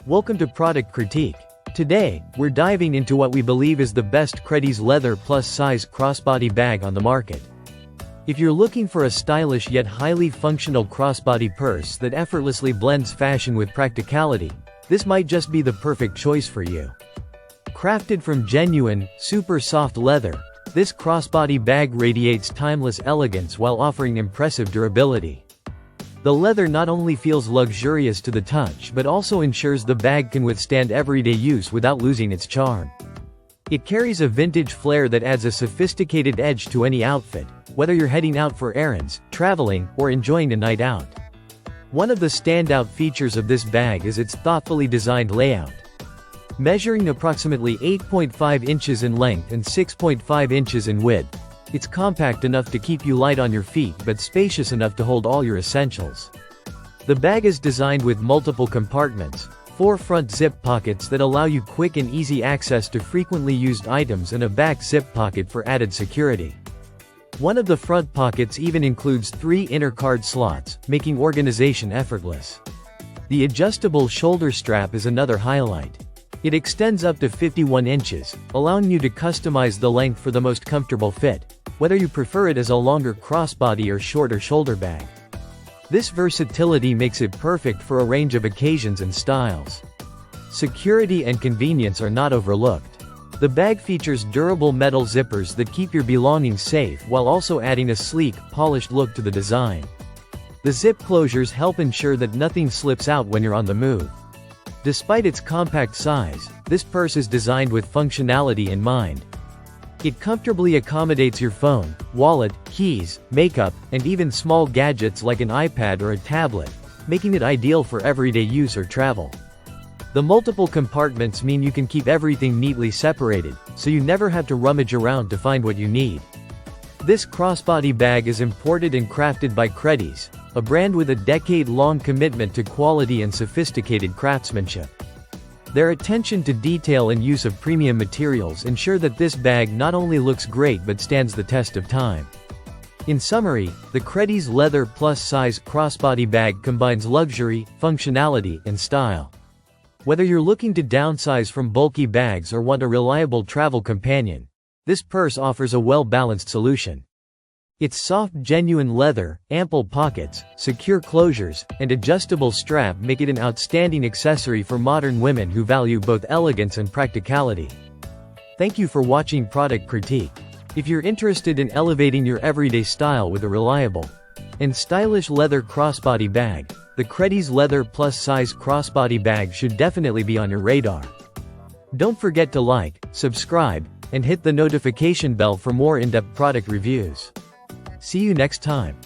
Welcome to Product Critique. Today, we're diving into what we believe is the best Krediz leather plus-size crossbody bag on the market. If you're looking for a stylish yet highly functional crossbody purse that effortlessly blends fashion with practicality, this might just be the perfect choice for you. Crafted from genuine, super soft leather, this crossbody bag radiates timeless elegance while offering impressive durability. The leather not only feels luxurious to the touch but also ensures the bag can withstand everyday use without losing its charm. It carries a vintage flair that adds a sophisticated edge to any outfit, whether you're heading out for errands, traveling, or enjoying a night out. One of the standout features of this bag is its thoughtfully designed layout. Measuring approximately 8.5 inches in length and 6.5 inches in width, it's compact enough to keep you light on your feet but spacious enough to hold all your essentials. The bag is designed with multiple compartments, 4 front zip pockets that allow you quick and easy access to frequently used items and a back zip pocket for added security. One of the front pockets even includes 3 inner card slots, making organization effortless. The adjustable shoulder strap is another highlight. It extends up to 51 inches, allowing you to customize the length for the most comfortable fit, whether you prefer it as a longer crossbody or shorter shoulder bag. This versatility makes it perfect for a range of occasions and styles. Security and convenience are not overlooked. The bag features durable metal zippers that keep your belongings safe while also adding a sleek, polished look to the design. The zip closures help ensure that nothing slips out when you're on the move. Despite its compact size, this purse is designed with functionality in mind. It comfortably accommodates your phone, wallet, keys, makeup, and even small gadgets like an iPad or a tablet, making it ideal for everyday use or travel. The multiple compartments mean you can keep everything neatly separated, so you never have to rummage around to find what you need. This crossbody bag is imported and crafted by Krediz, a brand with a decade-long commitment to quality and sophisticated craftsmanship. Their attention to detail and use of premium materials ensure that this bag not only looks great but stands the test of time. In summary, the Krediz leather plus-size crossbody bag combines luxury, functionality, and style. Whether you're looking to downsize from bulky bags or want a reliable travel companion, this purse offers a well-balanced solution. Its soft genuine leather, ample pockets, secure closures, and adjustable strap make it an outstanding accessory for modern women who value both elegance and practicality. Thank you for watching Product Critique. If you're interested in elevating your everyday style with a reliable and stylish leather crossbody bag, the Krediz leather plus-size crossbody bag should definitely be on your radar. Don't forget to like, subscribe, and hit the notification bell for more in-depth product reviews. See you next time.